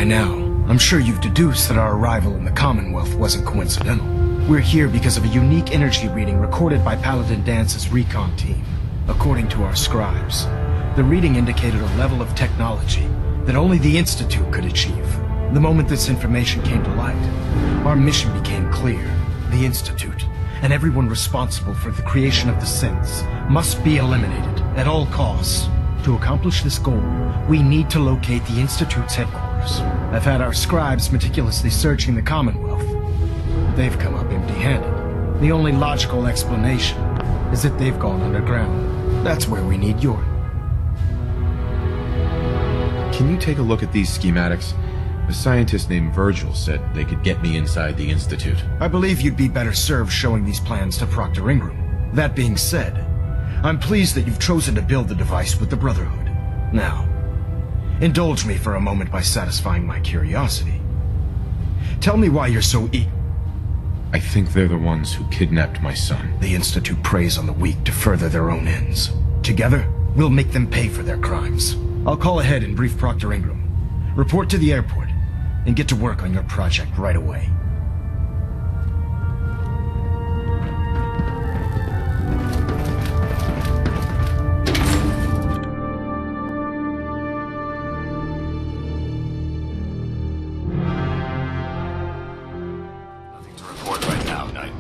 By now, I'm sure you've deduced that our arrival in the Commonwealth wasn't coincidental. We're here because of a unique energy reading recorded by Paladin Dance's recon team. According to our scribes, the reading indicated a level of technology that only the Institute could achieve. The moment this information came to light, our mission became clear. The Institute, and everyone responsible for the creation of the synths, must be eliminated at all costs. To accomplish this goal, we need to locate the Institute's headquarters. I've had our scribes meticulously searching the Commonwealth. They've come up empty-handed. The only logical explanation is that they've gone underground. That's where we need your... Can you take a look at these schematics? A scientist named Virgil said they could get me inside the Institute. I believe you'd be better served showing these plans to Proctor Ingram. That being said, I'm pleased that you've chosen to build the device with the Brotherhood. Now, indulge me for a moment by satisfying my curiosity. Tell me why you're so eager. I think they're the ones who kidnapped my son. The Institute preys on the weak to further their own ends. Together, we'll make them pay for their crimes. I'll call ahead and brief Proctor Ingram. Report to the airport, and get to work on your project right away. Nothing to report right now, Knight.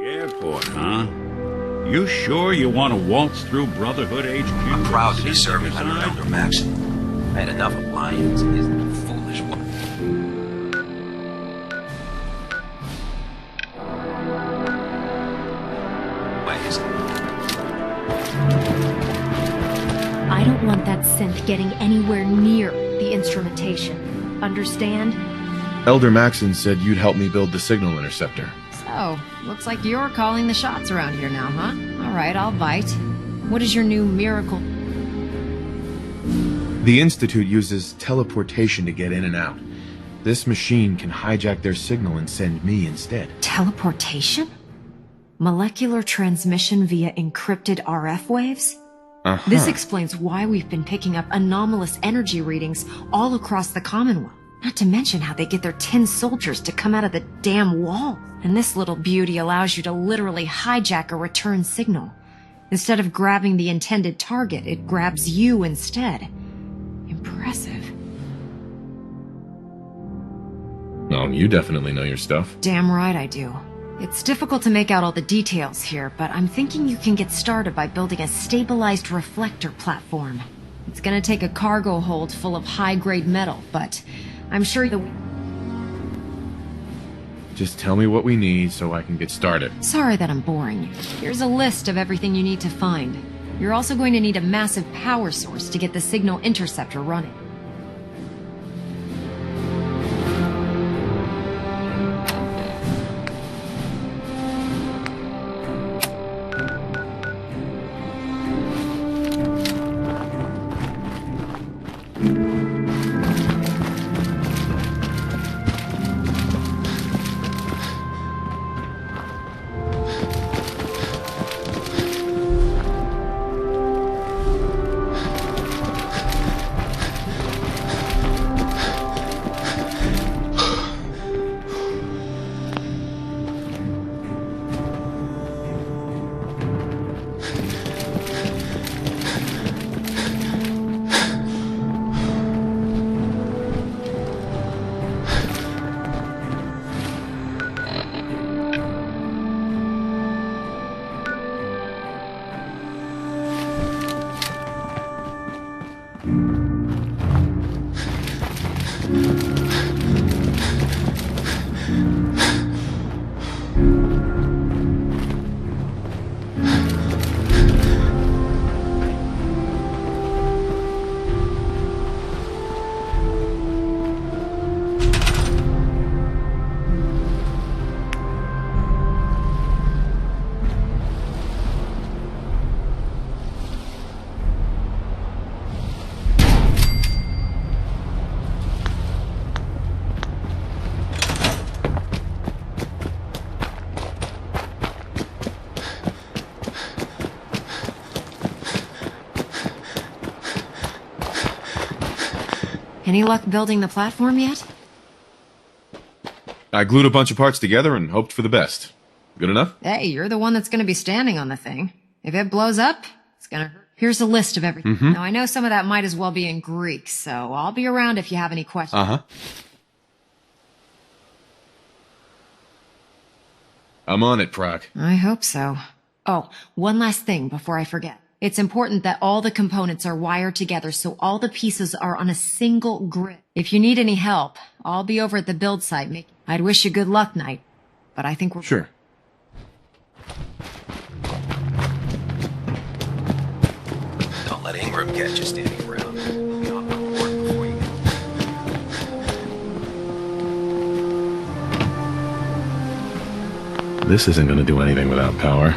Airport, huh? You sure you want to waltz through Brotherhood HQ? I'm proud to be serving under Elder Maxon. I had enough of lions and his foolish work. Ways. I don't want that synth getting anywhere near the instrumentation. Understand? Elder Maxon said you'd help me build the signal interceptor. So, looks like you're calling the shots around here now, huh? Alright, I'll bite. What is your new miracle? The Institute uses teleportation to get in and out. This machine can hijack their signal and send me instead. Teleportation? Molecular transmission via encrypted RF waves? Uh-huh. This explains why we've been picking up anomalous energy readings all across the Commonwealth. Not to mention how they get their tin soldiers to come out of the damn wall. And this little beauty allows you to literally hijack a return signal. Instead of grabbing the intended target, it grabs you instead. Impressive. Oh, you definitely know your stuff. Damn right I do. It's difficult to make out all the details here, but I'm thinking you can get started by building a stabilized reflector platform. It's gonna take a cargo hold full of high-grade metal, but I'm sure the... Just tell me what we need so I can get started. Sorry that I'm boring you. Here's a list of everything you need to find. You're also going to need a massive power source to get the signal interceptor running. Any luck building the platform yet? I glued a bunch of parts together and hoped for the best. Good enough? Hey, you're the one that's gonna be standing on the thing. If it blows up, it's gonna hurt. Here's a list of everything. Now, I know some of that might as well be in Greek, so I'll be around if you have any questions. Uh-huh. I'm on it, Proc. I hope so. Oh, one last thing before I forget. It's important that all the components are wired together so all the pieces are on a single grid. If you need any help, I'll be over at the build site. I'd wish you good luck, Knight, but I think we're... Sure. Don't let Ingram catch you standing around. You'll be off the board before you get... This isn't gonna do anything without power.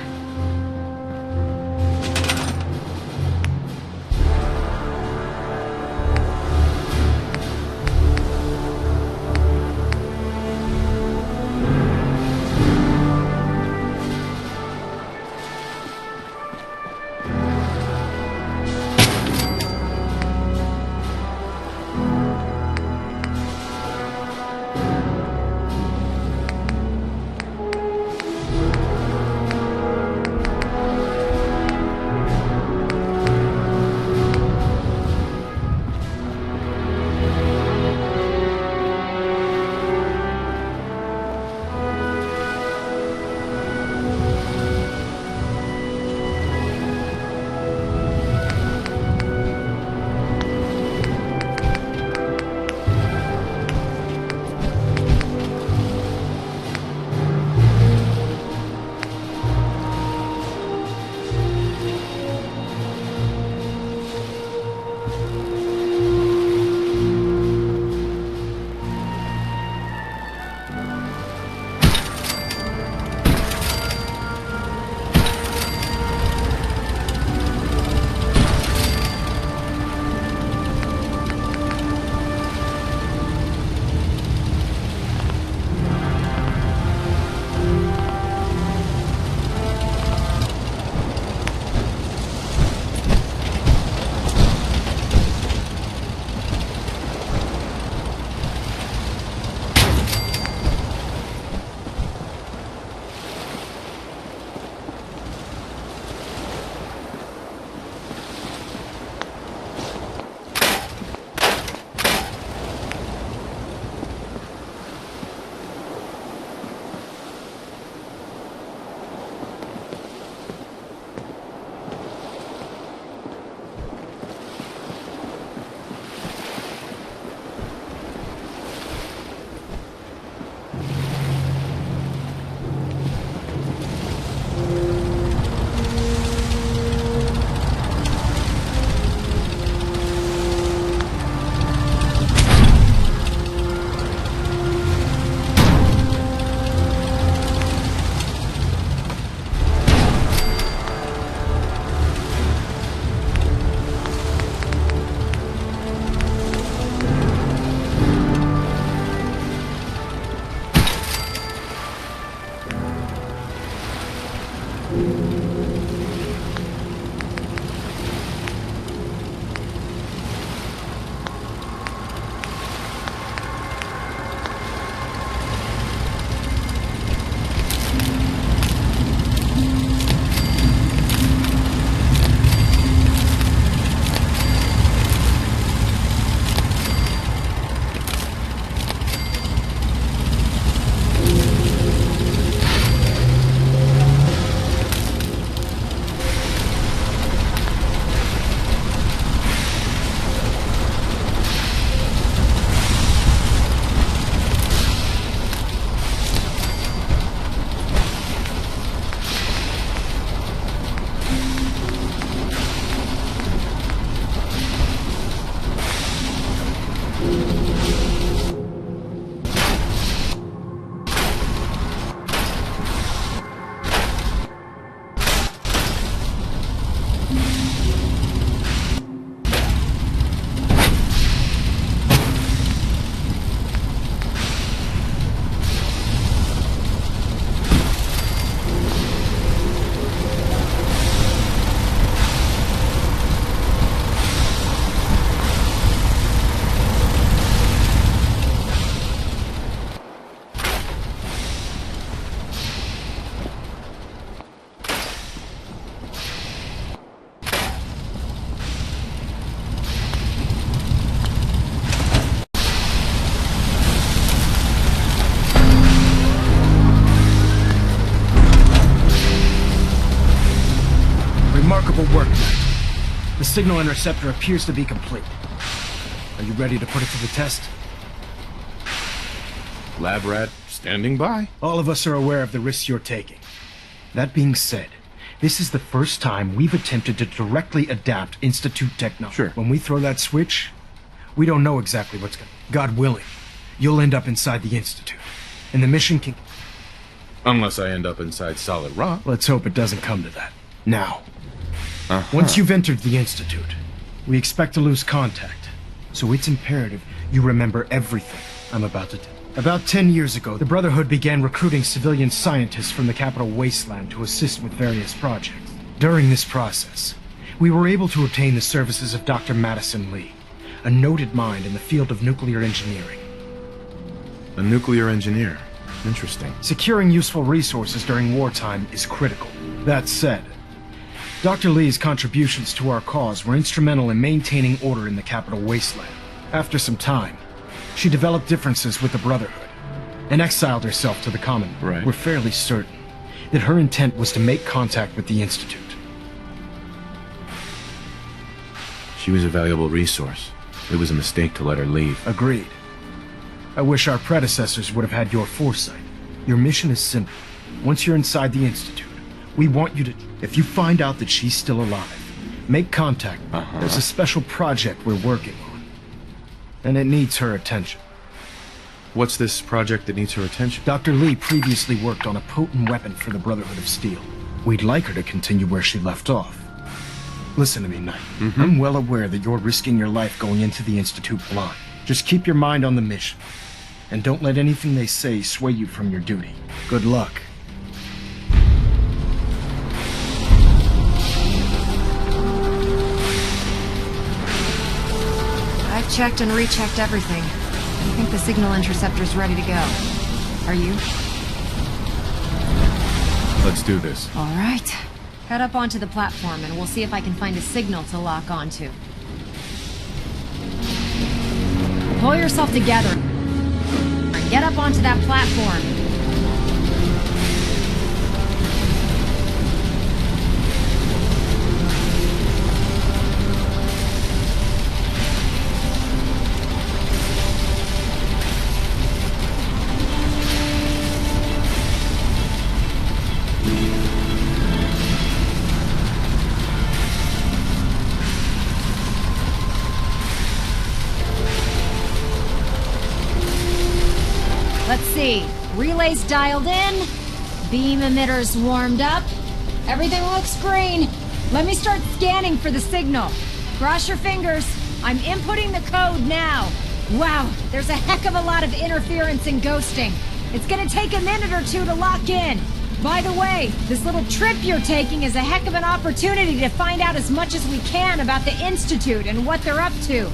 Remarkable work, Knight. The signal interceptor appears to be complete. Are you ready to put it to the test? Lab rat, standing by. All of us are aware of the risks you're taking. That being said, this is the first time we've attempted to directly adapt Institute technology. Sure. When we throw that switch, we don't know exactly what's going to... God willing, you'll end up inside the Institute. And the mission can... Unless I end up inside solid rock. Let's hope it doesn't come to that. Now, once you've entered the Institute, we expect to lose contact. So it's imperative you remember everything I'm about to tell. About 10 years ago, the Brotherhood began recruiting civilian scientists from the capital wasteland to assist with various projects. During this process, we were able to obtain the services of Dr. Madison Lee, a noted mind in the field of nuclear engineering. A nuclear engineer. Interesting. Securing useful resources during wartime is critical. That said, Dr. Lee's contributions to our cause were instrumental in maintaining order in the capital wasteland. After some time, she developed differences with the Brotherhood and exiled herself to the Commonwealth. Right. We're fairly certain that her intent was to make contact with the Institute. She was a valuable resource. It was a mistake to let her leave. Agreed. I wish our predecessors would have had your foresight. Your mission is simple. Once you're inside the Institute, we want you to... If you find out that she's still alive, make contact. There's a special project we're working on, and it needs her attention. What's this project that needs her attention? Dr. Lee previously worked on a potent weapon for the Brotherhood of Steel. We'd like her to continue where she left off. Listen to me, Knight. I'm well aware that you're risking your life going into the Institute blind. Just keep your mind on the mission, and don't let anything they say sway you from your duty. Good luck. I've checked and rechecked everything. I think the signal interceptor's ready to go. Are you? Let's do this. All right. Head up onto the platform and we'll see if I can find a signal to lock onto. Pull yourself together. Get up onto that platform. Let's see. Relays dialed in. Beam emitters warmed up. Everything looks green. Let me start scanning for the signal. Cross your fingers. I'm inputting the code now. Wow, there's a heck of a lot of interference and ghosting. It's gonna take a minute or two to lock in. By the way, this little trip you're taking is a heck of an opportunity to find out as much as we can about the Institute and what they're up to.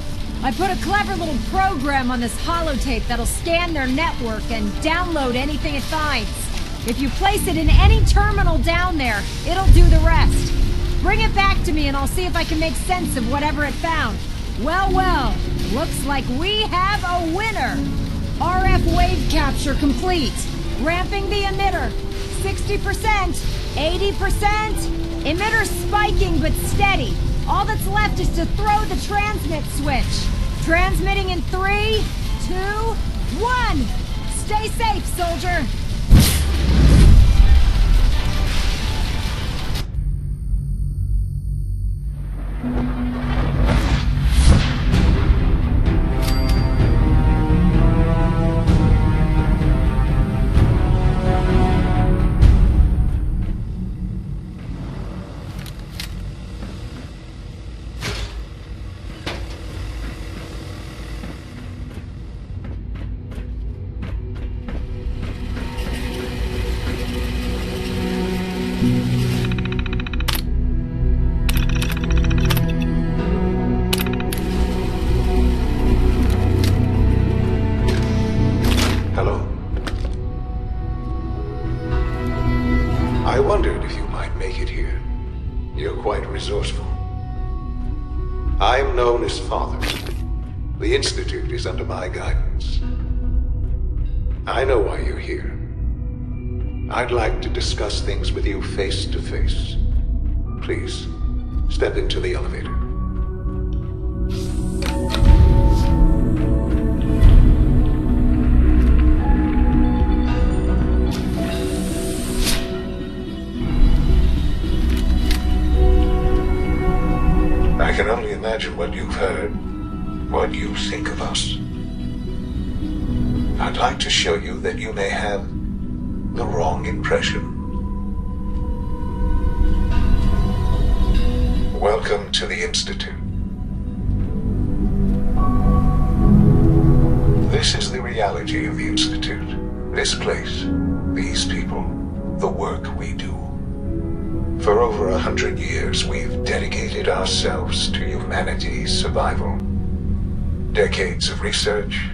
I put a clever little program on this holotape that'll scan their network and download anything it finds. If you place it in any terminal down there, it'll do the rest. Bring it back to me and I'll see if I can make sense of whatever it found. Well, looks like we have a winner. RF wave capture complete. Ramping the emitter. 60%, 80%. Emitter spiking but steady. All that's left is to throw the transmit switch. Transmitting in 3, 2, 1. Stay safe, soldier. Hello. I wondered if you might make it here. You're quite resourceful. I'm known as Father. The Institute is under my guidance. I know why you're here. I'd like to discuss things with you face to face. Please, Step into the elevator. I can only imagine what you've heard, what you think of us. I'd like to show you that you may have the wrong impression. Welcome to the Institute. This is the reality of the Institute. This place, these people, the work we do. For over 100 years, we've dedicated ourselves to humanity's survival. Decades of research,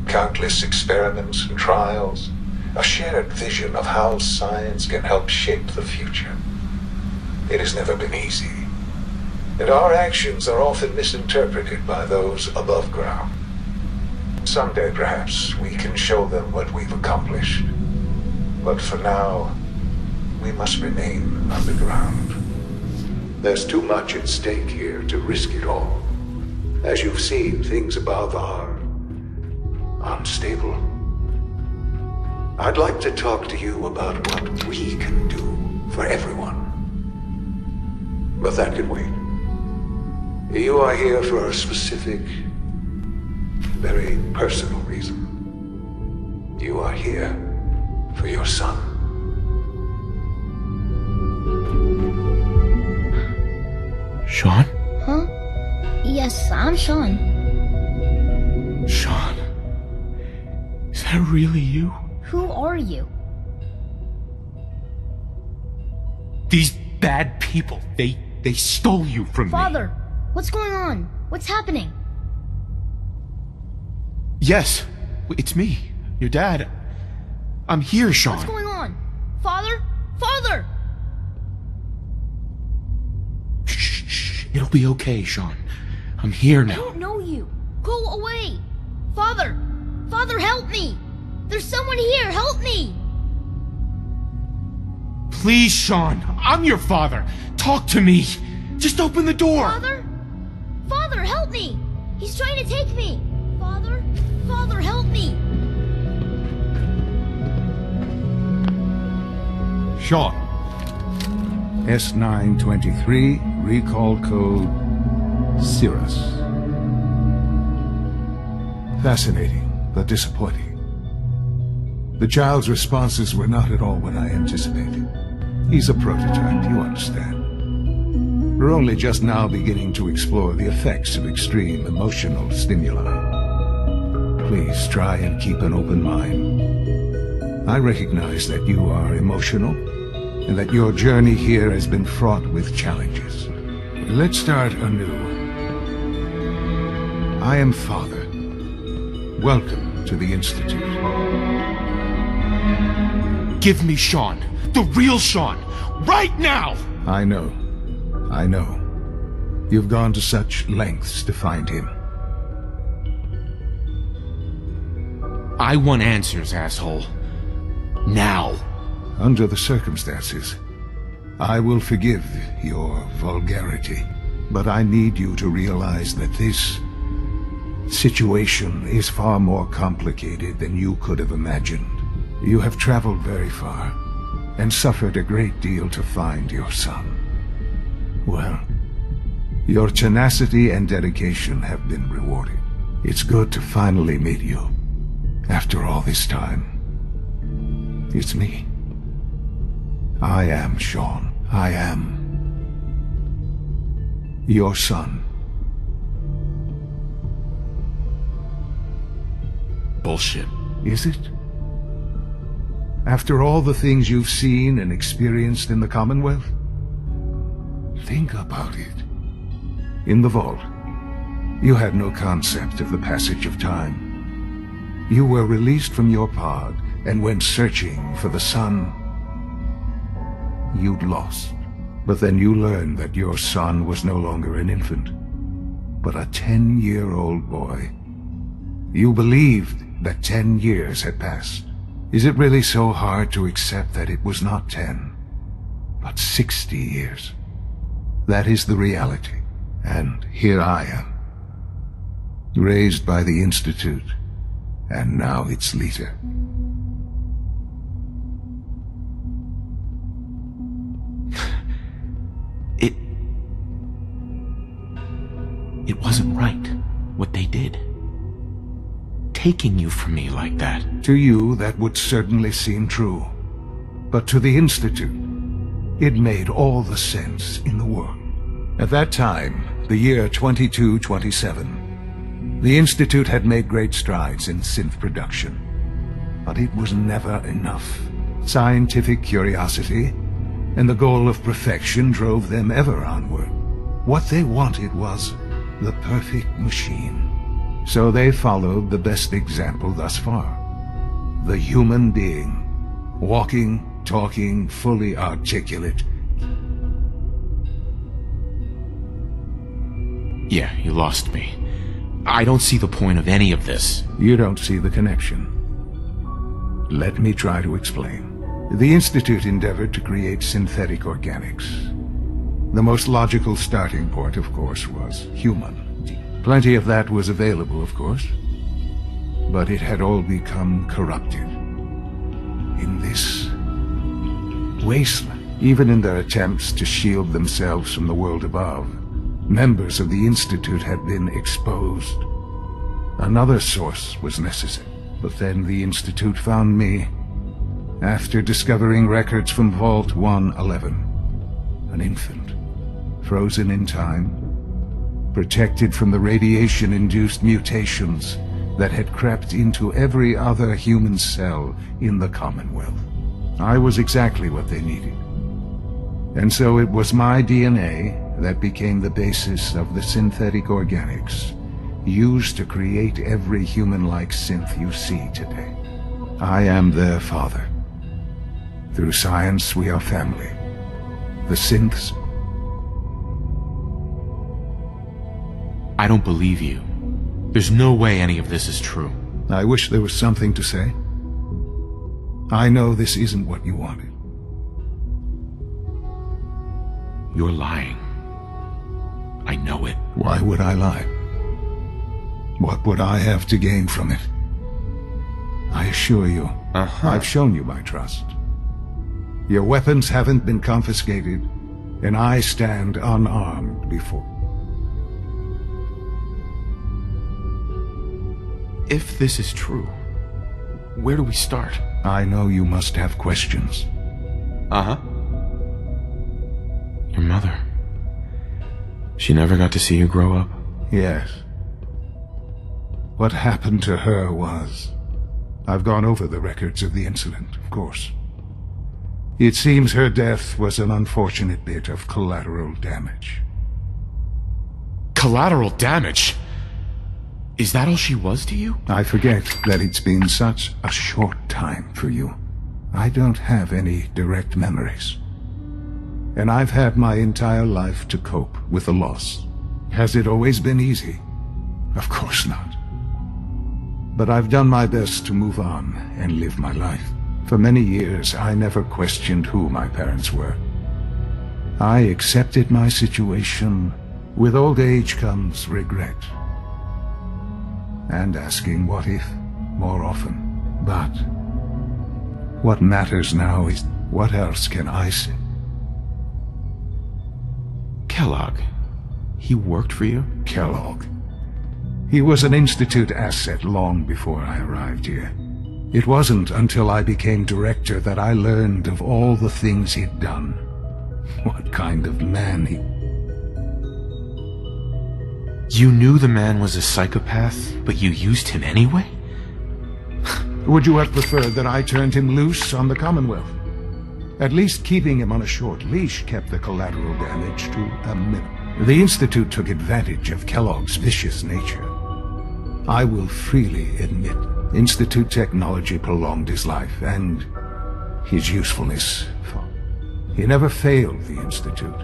countless experiments and trials, a shared vision of how science can help shape the future. It has never been easy, and our actions are often misinterpreted by those above ground. Someday, perhaps, we can show them what we've accomplished. But for now, we must remain underground. There's too much at stake here to risk it all. As you've seen, things above are unstable. I'd like to talk to you about what we can do for everyone. But that can wait. You are here for a specific, very personal reason. You are here for your son. Shaun? Huh? Yes, I'm Shaun. Shaun? Is that really you? Who are you? These bad people, they stole you from me. Father, what's going on? What's happening? Yes, it's me, your dad. I'm here, Shaun. What's going on? Father? Father! Shh. It'll be okay, Shaun. I'm here I now. don't know you. Go away. Father! Father, help me! There's someone here! Help me! Please, Shaun. I'm your father. Talk to me. Just open the door. Father? Father, help me! He's trying to take me! Father? Father, help me! Shaun. S923, recall code Cirrus. Fascinating, but disappointing. The child's responses were not at all what I anticipated. He's a prototype, you understand. We're only just now beginning to explore the effects of extreme emotional stimuli. Please try and keep an open mind. I recognize that you are emotional, and that your journey here has been fraught with challenges. Let's start anew. I am Father. Welcome to the Institute. Give me Shaun. The real Shaun. Right now! I know. You've gone to such lengths to find him. I want answers, asshole. Now. Under the circumstances, I will forgive your vulgarity, but I need you to realize that this situation is far more complicated than you could have imagined. You have traveled very far and suffered a great deal to find your son. Well, your tenacity and dedication have been rewarded. It's good to finally meet you after all this time. It's me. I am Shaun. I am your son. Bullshit. Is it? After all the things you've seen and experienced in the Commonwealth? Think about it. In the vault, you had no concept of the passage of time. You were released from your pod and went searching for the son you'd lost. But then you learned that your son was no longer an infant, but a 10-year-old boy. You believed that 10 years had passed. Is it really so hard to accept that it was not 10, but 60 years? That is the reality. And here I am, raised by the Institute, and now its leader. It wasn't right, what they did. Taking you from me like that. To you, that would certainly seem true. But to the Institute, it made all the sense in the world. At that time, the year 2227, the Institute had made great strides in synth production. But it was never enough. Scientific curiosity and the goal of perfection drove them ever onward. What they wanted was the perfect machine. So they followed the best example thus far. The human being, walking, talking, fully articulate. Yeah, you lost me. I don't see the point of any of this. You don't see the connection. Let me try to explain. The Institute endeavored to create synthetic organics. The most logical starting point, of course, was human. Plenty of that was available, of course. But it had all become corrupted. In this wasteland, even in their attempts to shield themselves from the world above, members of the Institute had been exposed. Another source was necessary. But then the Institute found me after discovering records from Vault 111. An infant, frozen in time, protected from the radiation-induced mutations that had crept into every other human cell in the Commonwealth. I was exactly what they needed. And so it was my DNA that became the basis of the synthetic organics used to create every human-like synth you see today. I am their father. Through science, we are family. The synths. I don't believe you. There's no way any of this is true. I wish there was something to say. I know this isn't what you wanted. You're lying. I know it. Why would I lie? What would I have to gain from it? I assure you, I've shown you my trust. Your weapons haven't been confiscated, and I stand unarmed before. If this is true, where do we start? I know you must have questions. Uh-huh. Your mother. She never got to see you grow up? Yes. What happened to her was... I've gone over the records of the incident, of course. It seems her death was an unfortunate bit of collateral damage. Collateral damage? Is that all she was to you? I forget that it's been such a short time for you. I don't have any direct memories. And I've had my entire life to cope with the loss. Has it always been easy? Of course not. But I've done my best to move on and live my life. For many years, I never questioned who my parents were. I accepted my situation. With old age comes regret. And asking what if more often. But what matters now is what else can I say? Kellogg. He worked for you? Kellogg. He was an Institute asset long before I arrived here. It wasn't until I became director that I learned of all the things he'd done. What kind of man he... You knew the man was a psychopath, but you used him anyway? Would you have preferred that I turned him loose on the Commonwealth? At least keeping him on a short leash kept the collateral damage to a minimum. The Institute took advantage of Kellogg's vicious nature. I will freely admit, Institute technology prolonged his life, and his usefulness. He never failed the Institute,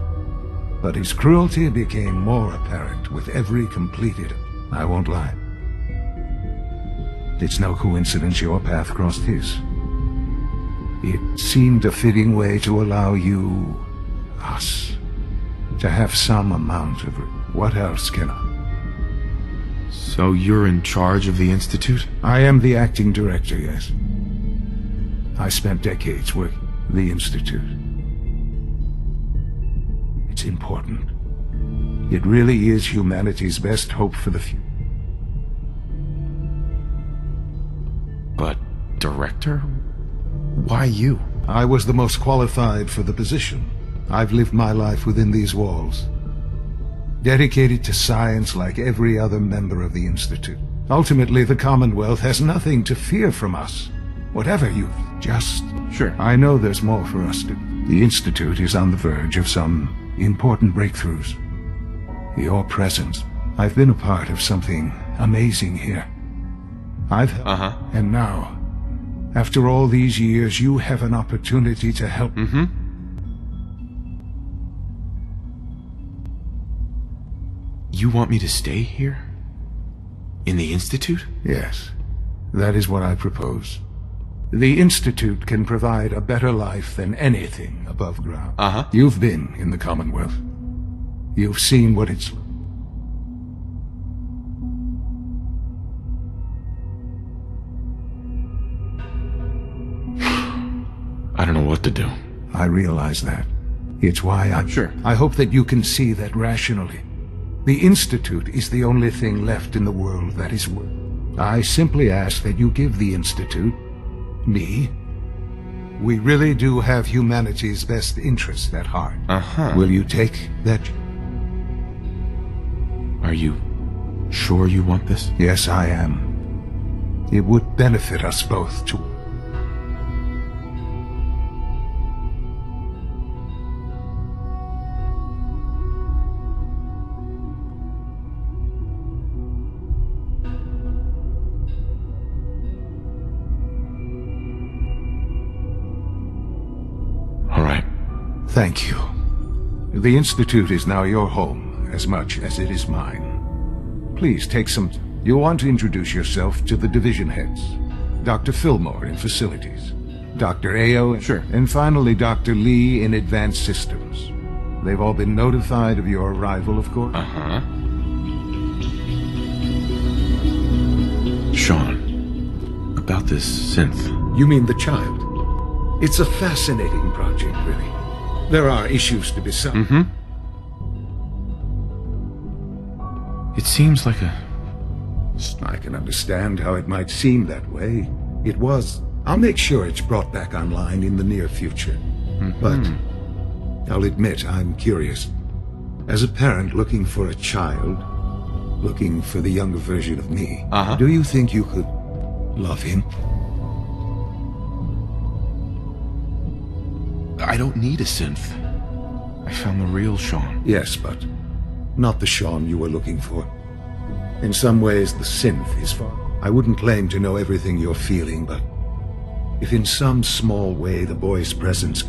but his cruelty became more apparent with every completed. I won't lie. It's no coincidence your path crossed his. It seemed a fitting way to allow you, us, To have some amount of... What else can I? So you're in charge of the Institute? I am the acting director, yes. I spent decades working at the Institute. It's important. It really is humanity's best hope for the future. But, director? Why you? I was the most qualified for the position. I've lived my life within these walls, dedicated to science like every other member of the Institute. Ultimately, the Commonwealth has nothing to fear from us. Whatever you just... Sure. I know there's more for us to... The Institute is on the verge of some important breakthroughs. Your presence. I've been a part of something amazing here. I've helped. And now, after all these years, you have an opportunity to help. You want me to stay here? In the Institute? Yes, that is what I propose. The Institute can provide a better life than anything above ground. You've been in the Commonwealth. You've seen what it's... I don't know what to do. I realize that. It's why I'm... Sure. I hope that you can see that rationally. The Institute is the only thing left in the world that is worth. I simply ask that you give the Institute, me. We really do have humanity's best interest at heart. Will you take that? Are you sure you want this? Yes, I am. It would benefit us both to... All right. Thank you. The Institute is now your home, as much as it is mine. Please take some... You'll want to introduce yourself to the division heads. Dr. Fillmore in Facilities, Dr. Ayo, Sure. And finally Dr. Lee in Advanced Systems. They've all been notified of your arrival, of course? Shaun, about this synth. You mean the child? It's a fascinating project, really. There are issues to be solved. It seems like a... I can understand how it might seem that way. It was. I'll make sure it's brought back online in the near future. But I'll admit I'm curious. As a parent looking for a child, looking for the younger version of me, do you think you could love him? I don't need a synth. I found the real Shaun. Yes, but not the Shaun you were looking for. In some ways, the synth is far. I wouldn't claim to know everything you're feeling, but if in some small way the boy's presence